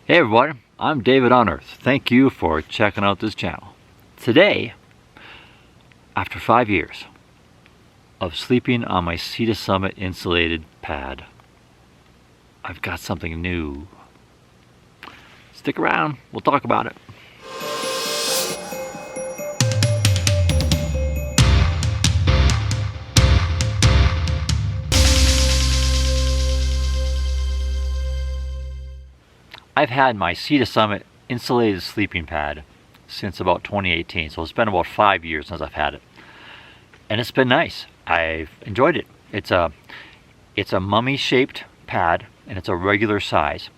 Hey everybody, I'm David on Earth. Thank you for checking out this channel. Today, after 5 years of sleeping on my Sea to Summit insulated pad, I've got something new. Stick around, we'll talk about it. I've had my Sea to Summit insulated sleeping pad since about 2018, so it's been about 5 years since I've had it. And it's been nice. I've enjoyed it. It's a mummy shaped pad and it's a regular size.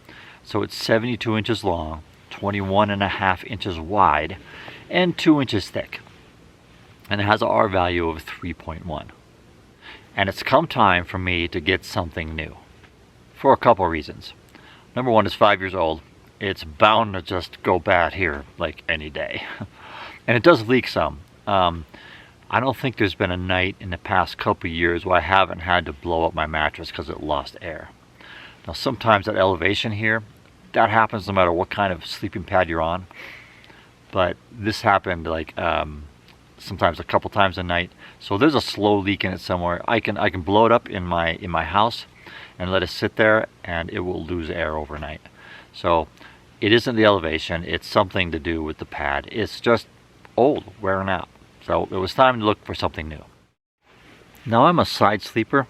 So it's 72 inches long, 21.5 inches wide, and 2 inches thick. And it has an R value of 3.1. And it's come time for me to get something new for a couple reasons. Number one, it's 5 years old. It's bound to just go bad here like any day. And it does leak some. I don't think there's been a night in the past couple of years where I haven't had to blow up my mattress because it lost air. Now sometimes at elevation here, that happens no matter what kind of sleeping pad you're on. But this happened like sometimes a couple times a night. So there's a slow leak in it somewhere. I can blow it up in my house and let it sit there and it will lose air overnight. So it isn't the elevation, it's something to do with the pad. It's just old, wearing out. So it was time to look for something new. Now I'm a side sleeper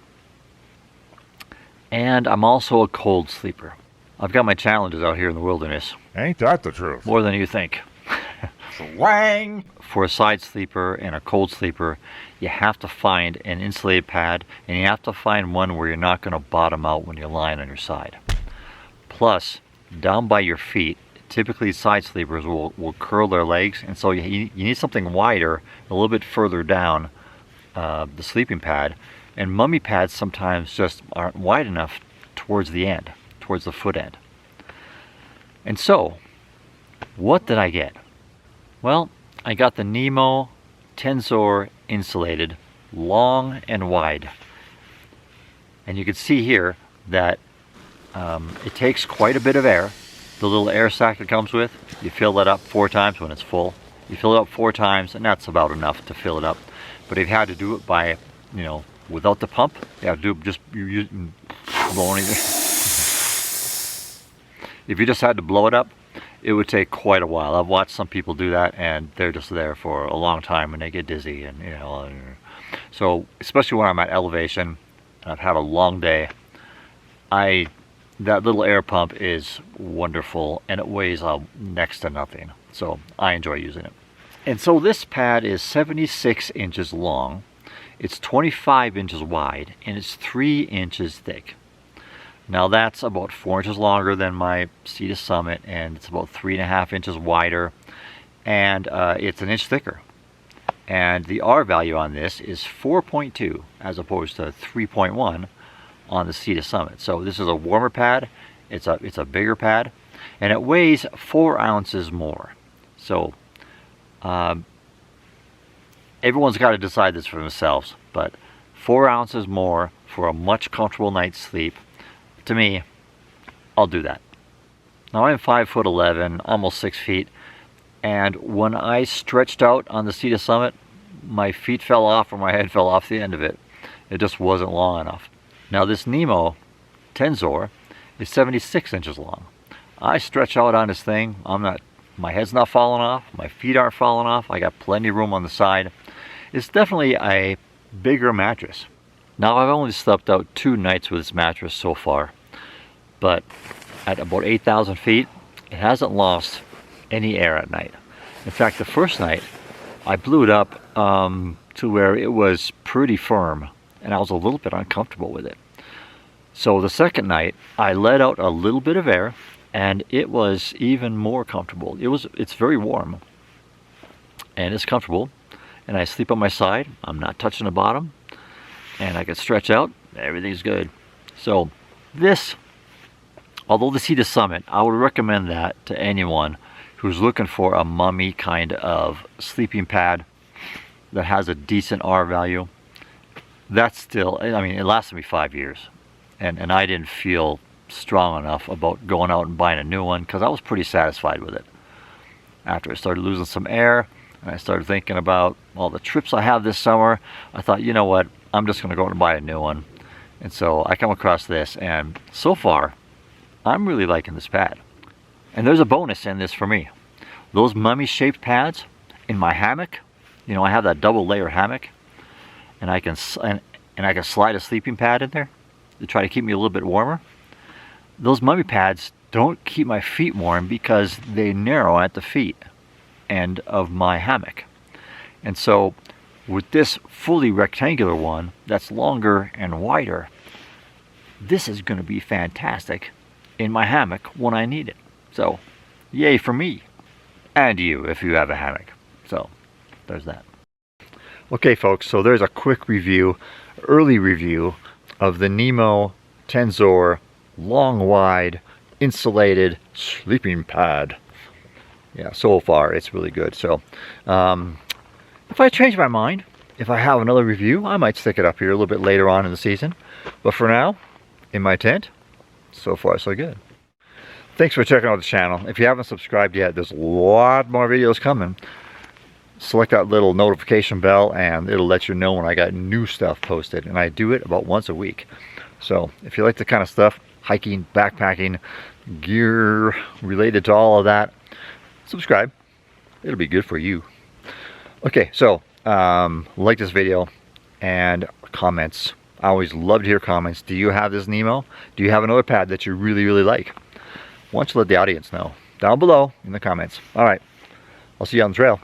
and I'm also a cold sleeper. I've got my challenges out here in the wilderness. Ain't that the truth? More than you think. Swang! For a side sleeper and a cold sleeper, you have to find an insulated pad and you have to find one where you're not going to bottom out when you're lying on your side. Plus, down by your feet, typically side sleepers will curl their legs, and so you need something wider, a little bit further down the sleeping pad. And mummy pads sometimes just aren't wide enough towards the end, towards the foot end. And so, what did I get? Well, I got the Nemo Tensor insulated, long and wide. And you can see here that it takes quite a bit of air. The little air sac it comes with, you fill that up 4 times when it's full. You fill it up 4 times and that's about enough to fill it up. But if you had to do it by, without the pump, you have to do it just blowing it. If you just had to blow it up, it would take quite a while. I've watched some people do that and they're just there for a long time and they get dizzy and so especially when I'm at elevation and I've had a long day, that little air pump is wonderful and it weighs next to nothing. So I enjoy using it. And so this pad is 76 inches long, it's 25 inches wide, and it's 3 inches thick. Now that's about 4 inches longer than my Sea to Summit, and it's about 3.5 inches wider, and it's an inch thicker. And the R value on this is 4.2 as opposed to 3.1 on the Sea to Summit. So this is a warmer pad, it's a bigger pad, and it weighs 4 ounces more. So everyone's got to decide this for themselves, but 4 ounces more for a much comfortable night's sleep. To me, I'll do that. Now I'm 5'11", almost 6 feet, and when I stretched out on the Sea to Summit, my feet fell off or my head fell off the end of it. It just wasn't long enough. Now this Nemo Tensor is 76 inches long. I stretch out on this thing, my head's not falling off, my feet aren't falling off, I got plenty of room on the side. It's definitely a bigger mattress. Now I've only slept out 2 nights with this mattress so far, but at about 8,000 feet, it hasn't lost any air at night. In fact, the first night, I blew it up to where it was pretty firm, and I was a little bit uncomfortable with it. So the second night, I let out a little bit of air, and it was even more comfortable. It's very warm, and it's comfortable, and I sleep on my side. I'm not touching the bottom. And I can stretch out, everything's good. So this, although the Sea to Summit, I would recommend that to anyone who's looking for a mummy kind of sleeping pad that has a decent R value. That's still, it lasted me 5 years. And I didn't feel strong enough about going out and buying a new one because I was pretty satisfied with it. After it started losing some air and I started thinking about all the trips I have this summer, I thought, you know what, I'm just going to go out and buy a new one. And so I come across this, and so far I'm really liking this pad. And there's a bonus in this for me. Those mummy shaped pads in my hammock, you know, I have that double layer hammock, and I can slide a sleeping pad in there to try to keep me a little bit warmer. Those mummy pads don't keep my feet warm because they narrow at the feet end of my hammock. And so with this fully rectangular one that's longer and wider, this is going to be fantastic in my hammock when I need it. So yay for me, and you if you have a hammock. So there's that. Okay folks, so there's a quick review, early review of the Nemo Tensor long wide insulated sleeping pad. Yeah, so far it's really good. So if I change my mind, if I have another review, I might stick it up here a little bit later on in the season. But for now, in my tent, so far so good. Thanks for checking out the channel. If you haven't subscribed yet, there's a lot more videos coming. Select that little notification bell and it'll let you know when I got new stuff posted, and I do it about once a week. So if you like the kind of stuff, hiking, backpacking, gear related to all of that, subscribe. It'll be good for you. Okay, so like this video and comments. I always love to hear comments. Do you have this Nemo? Do you have another pad that you really like? Why don't you let the audience know down below in the comments. All right, I'll see you on the trail.